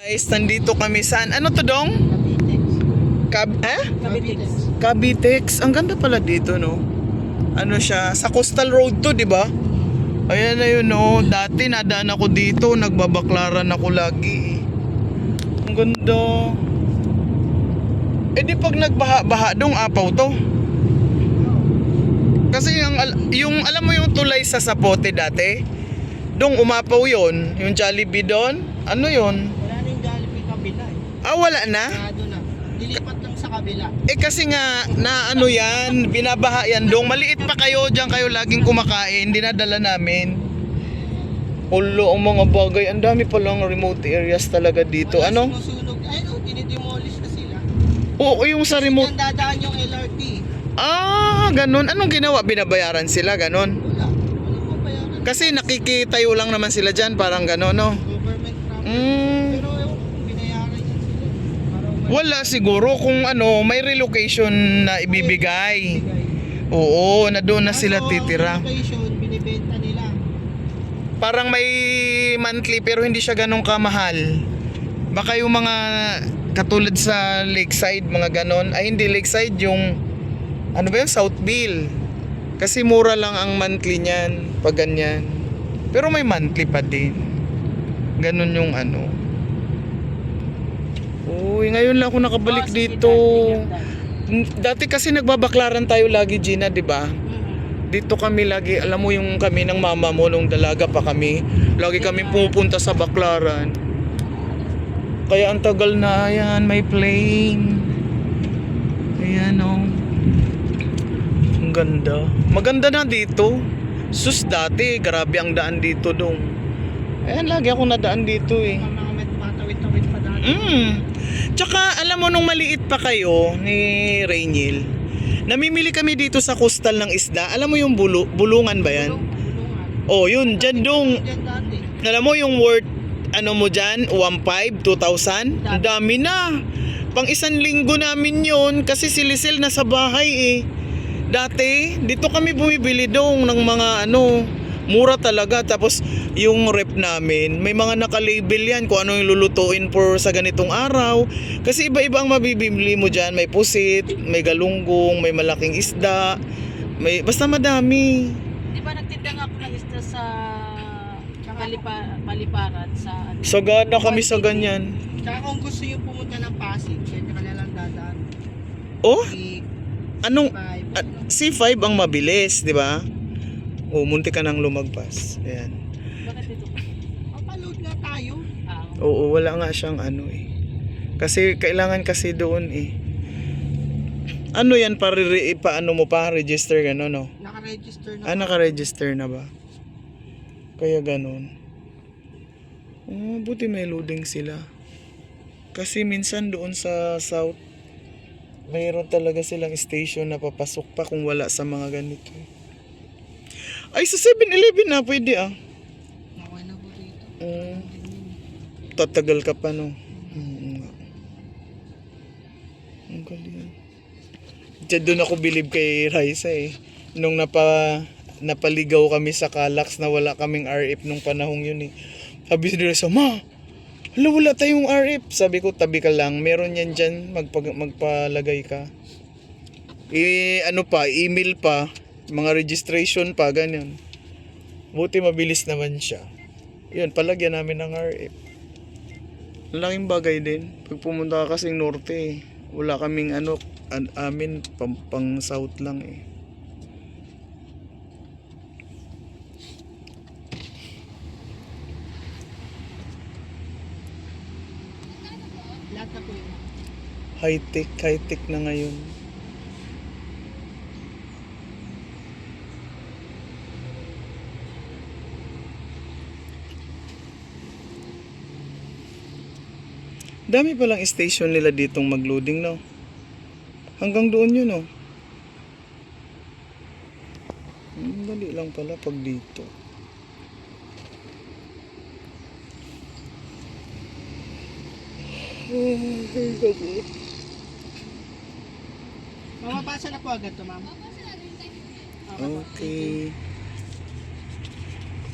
Guys, nandito kami saan? Ano to dong? Cavitex. Cavitex. Ang ganda pala dito, no? Ano siya? Sa Coastal Road to, di ba? Ayan na yun, no? Dati nadaan ako dito, nagbabaklaran ako lagi. Ang ganda. Eh di pag nagbaha-baha dong, apaw to. Kasi yung alam mo yung tulay sa Sapote dati? Dong umapaw yon, yung Jollibee doon. Ano yon? Wala na yung Jollibee kabila eh. Ah, wala na? Sarado na. Nilipat lang sa kabila. Eh kasi nga na ano yan, binabaha yan dong. Maliit pa kayo, diyan kayo laging kumakain, dinadala namin. Ulo, ang mga bagay, ang dami palang remote areas talaga dito. Wala Ano? sinusunog. Ayun o, dinidemolish na sila. Oo, yung sa remote. Diyan dadaan yung LRT. Ah, ganun. Anong ginawa? Binabayaran sila, ganun. Wala. Walang mabayaran. Kasi nakikitayo lang naman sila dyan, parang ganun, no? Government property. Mm. Pero ewan ko, binayaran yan sila. Para Wala siguro kung ano, may relocation na ibibigay. Oo, na doon na sila titira. Ang location, binibenta nila. Parang may monthly pero hindi siya ganun kamahal. Baka yung mga katulad sa Lakeside, mga ganon. Ay hindi Lakeside, yung ano ba yung Southville. Kasi mura lang ang monthly niyan pag ganyan. Pero may monthly pa din. Ganun yung ano. Uy, ngayon lang ako nakabalik dito. Dati kasi nagbabaklaran tayo lagi, Gina, di ba? Dito kami lagi, alam mo yung kami ng mama mo nung dalaga pa kami, lagi kami pumupunta sa baklaran. Kaya ang tagal na, ayan, may plane. Ayan o. Ang ganda. Maganda na dito. Sus dati, grabe ang daan dito dong. Ayan, lagi ako nadaan dito eh. Mga matawid-tawid pa dati. Tsaka alam mo nung maliit pa kayo ni Rainiel, namimili kami dito sa coastal ng isda. Alam mo yung bulungan ba yan? Bulungan. Oh, yun, dyan dong. Diyan dati. Alam mo yung worth, ano mo dyan, 1,500, 2,000? Ang dami na. Pang isang linggo namin yun kasi si Lisel nasa bahay eh. Dati, dito kami bumibili dong ng mga ano, mura talaga. Tapos yung rep namin, may mga naka-label yan kung ano yung lulutuin for sa ganitong araw. Kasi iba-iba ang mabibili mo dyan. May pusit, may galunggong, may malaking isda, may, basta madami. Di ba nagtinda nga ako ng isda sa paliparan sa ano? Sagana kami sa ganyan. Tsaka kung gusto nyo pumunta ng Pasig, yan ka na lang dadaan. Oh, Si anong Five. C5 ang mabilis, di ba? O, munti ka nang lumagpas. Ayan. Bakit dito? Papaload nga tayo. Oo, wala nga siyang ano eh. Kasi kailangan kasi doon eh. Ano yan paano mo pa register gano'n, no? Naka-register na. Ah, naka-register na ba? Kaya gano'n. Oh, buti may loading sila. Kasi minsan doon sa south, mayroon talaga silang station na papasok pa kung wala sa mga ganito. Ay, sa 7-Eleven na pwede ah. Okay na po dito. Tatagal ka pa, no? Ang galing. Diyan doon ako bilib kay Raisa eh. Nung napaligaw kami sa Calax na wala kaming RF nung panahong yun eh. Sabi ni Raisa, Ma, wala tayong RF. Sabi ko, tabi ka lang. Meron yan dyan. Magpalagay ka. Ano pa, email pa. Mga registration pa, ganyan. Buti mabilis naman siya. Yun, palagyan namin ng RF. Laking bagay din. Pag pumunta ka kasing norte eh. Wala kaming ano, amin pang south lang eh. Lahat na po yun. High-tech na ngayon. Dami palang station nila ditong magloading, no? Hanggang doon yun, no? Dali lang pala pag dito. Mamapasa na po agad to, ma'am. Okay.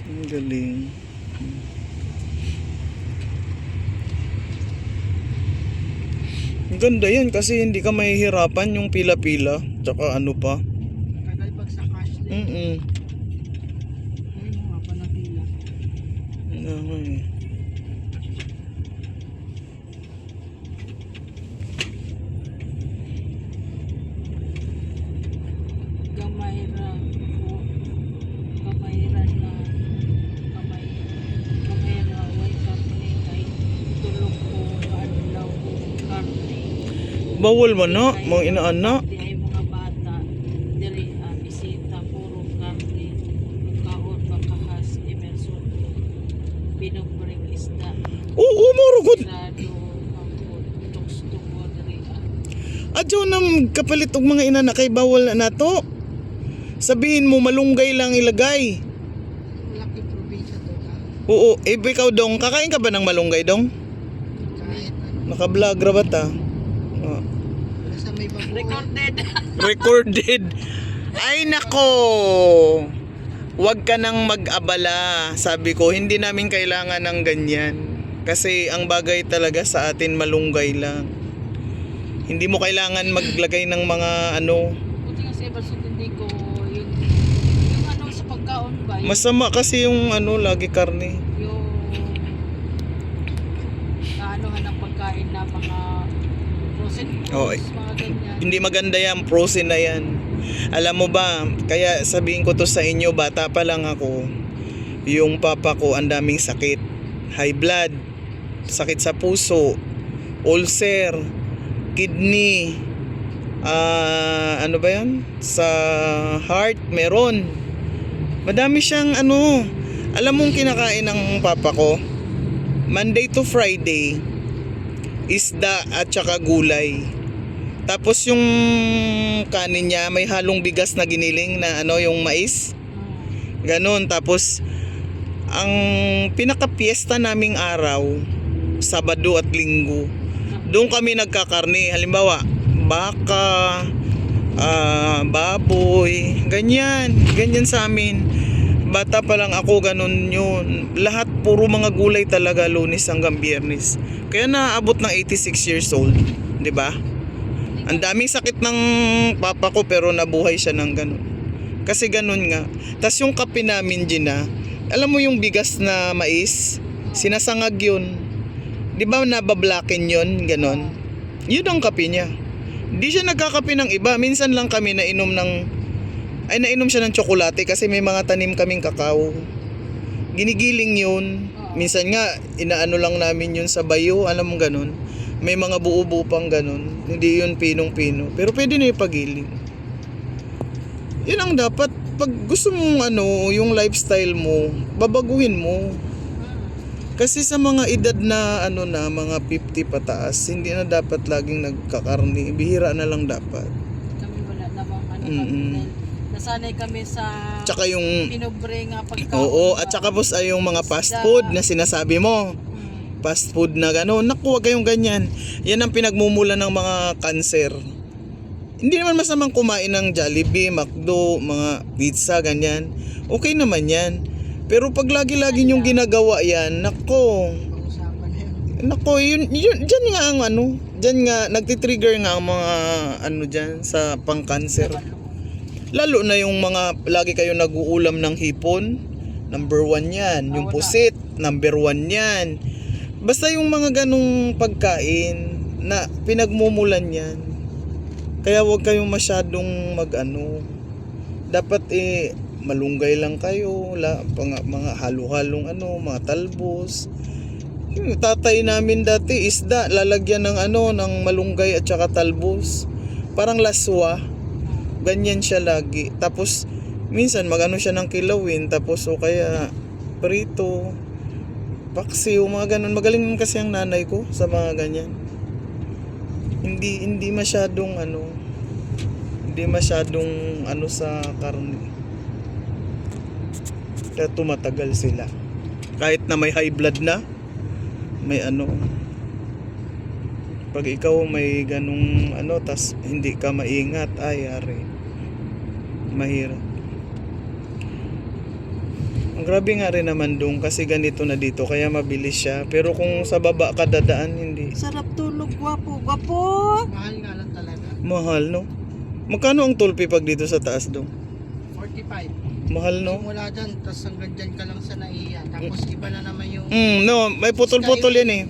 Ang galing. Maganda yan kasi hindi ka mahihirapan yung pila-pila. Tsaka ano pa. Tagal pag sa cash din. Mm-mm. Ayun mo nga pa na pila. Okay. Gamayra po. Gamayra na. Gamayra. Way karne kay tulog ko. Adlaw ko. Karne. Bawal man na, mga inaana. Di ay mga bata. Diri bisita. Puro karne. Kaon bakahas. Emerson. Pinupring isda. Oo, marugod. Sirado. Mangkot. Tukstuko. Diri Adyo nam kapalit og mga inana kay bawal na nato. Sabihin mo malunggay lang ilagay. Laki probinsya to ka. Oo, ikaw dong, kakain ka ba ng malunggay dong? Kahit ano. Naka-vlog ra ba ta? Oh. Nasa may babuo. recorded. Recorded. Ay nako. Huwag ka nang mag-abala. Sabi ko, hindi namin kailangan ng ganyan. Kasi ang bagay talaga sa atin malunggay lang. Hindi mo kailangan maglagay ng mga ano. Buti nga sa Emerson hindi ko yung ano sa pagkaon ba? Masama kasi yung ano, lagi karne. Yung kaanohan ng pagkain na mga frozen foods, Oo. mga ganyan. Hindi maganda yan, frozen na yan. Alam mo ba, kaya sabihin ko to sa inyo, bata pa lang ako, yung papa ko ang daming sakit. High blood, sakit sa puso, ulcer, kidney, ano ba yan? Sa heart, meron. Madami siyang ano. Alam mong kinakain ng papa ko? Monday to Friday, isda at saka gulay. Tapos yung kanin niya may halong bigas na giniling na ano, yung mais. Ganon. Tapos ang pinaka-piesta naming araw, Sabado at Linggo. Doon kami nagkakarne. Halimbawa, baka, baboy, ganyan. Ganyan sa amin. Bata pa lang ako, ganun yun. Lahat puro mga gulay talaga, Lunes hanggang Biyernes. Kaya naabot ng 86 years old. 'Di ba? Ang daming sakit ng papa ko pero nabuhay siya ng ganun. Kasi ganun nga. Tas yung kape namin, Gina, alam mo yung bigas na mais? Sinasangag yun. Di ba nabablakin yun? Ganon. Yun ang kape niya. Di siya nagkakape ng iba. Minsan lang kami nainom siya ng tsokolate kasi may mga tanim kaming kakao. Ginigiling yun. Minsan nga, inaano lang namin yun sa bayo. Alam mo ganon. May mga buo-buo pang ganon. Hindi yun pinong-pino. Pero pwede na ipagiling. Yun ang dapat. Pag gusto mong yung lifestyle mo, babaguhin mo. Kasi sa mga edad na mga 50 pataas, hindi na dapat laging nagkakarni. Bihira na lang dapat. Kami wala namang Mm-mm. nasanay kami sa Tsaka yung pinobre nga pagkaon. oo, at saka po ay yung mga fast food na sinasabi mo. Fast food na gano'n. Naku, wag kayong ganyan. Yan ang pinagmumula ng mga cancer. Hindi naman masamang kumain ng Jollibee, McDo, mga pizza, ganyan. Okay naman yan. Pero pag lagi-lagi yung ginagawa yan, nako. Pag-usapan na yun. Nako, yun, dyan nga ang dyan nga, nagtitrigger nga ang mga dyan sa pang-cancer. Lalo na yung mga, lagi kayo nag-uulam ng hipon, number 1 yan. Yung pusit, number 1 yan. Basta yung mga ganong pagkain na pinagmumulan yan. Kaya huwag kayong masyadong dapat malunggay lang kayo, mga halo-halong mga talbos. Yung tatay namin dati isda, lalagyan ng malunggay at saka talbos. Parang laswa. Ganyan siya lagi. Tapos minsan siya ng kilawin, tapos o kaya prito, paksiw, mga ganun. Magaling naman kasi ang nanay ko sa mga ganyan. Hindi masyadong sa karne. Kaya tumatagal sila. Kahit na may high blood na, may pag ikaw may ganung tas hindi ka maingat, ay ari, mahirap. Ang grabe nga rin naman doon kasi ganito na dito kaya mabilis siya. Pero kung sa baba ka dadaan, hindi. Sarap tulog, gwapo. Gwapo! Mahal nga lang talaga. Mahal, no? Magkano ang toll fee pag dito sa taas doon? 45. Mahal, no? Simula dyan, tapos hanggang dyan ka lang sa naiya. Tapos iba na naman yung... No, may putol-putol yan eh.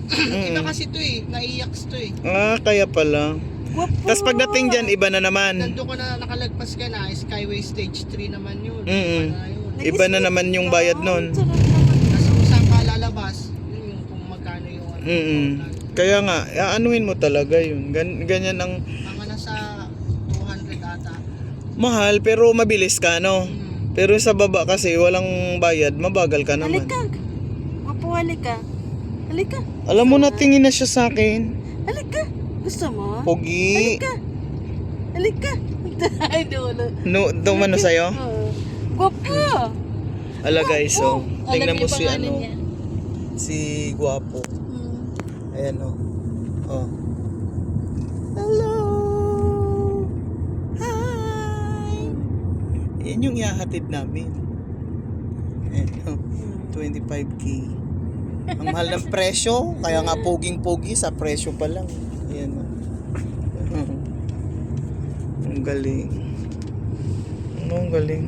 Iba kasi to eh, naiiyaks to eh. Ah, kaya pala. Gwapo! Tapos pagdating dyan, iba na naman. Nandun ko na nakalagpas ka na, Skyway Stage 3 naman yun. Mm-mm. Iba na yun. Iba na naman yung bayad nun. Sarap naman. Tapos kung saan ka lalabas, yun yung kung magkano yung ano. Kaya nga, aanuhin mo talaga yun. Ganyan ang Mga nasa 200 ata. mahal pero mabilis ka, no? Pero sa baba kasi walang bayad, mabagal ka naman. Halika. Gwapo, halika. Halika. Alam mo na, tingin na siya sa akin. Halika. Gusto mo? Pogi. Halika. Halika. Ay, dulo. No, dumano sa'yo? Gwapo! Ala guys, so, Alam tingnan niyo mo si pangalan ano, niya? si Guwapo. Ayan o. Oh. Hello! Hi! Yan yung ihahatid namin. Ayan o. 25k. Ang mahal ng presyo, kaya nga poging-pogi sa presyo pa lang. Ayan o. Ang galing. Ang galing.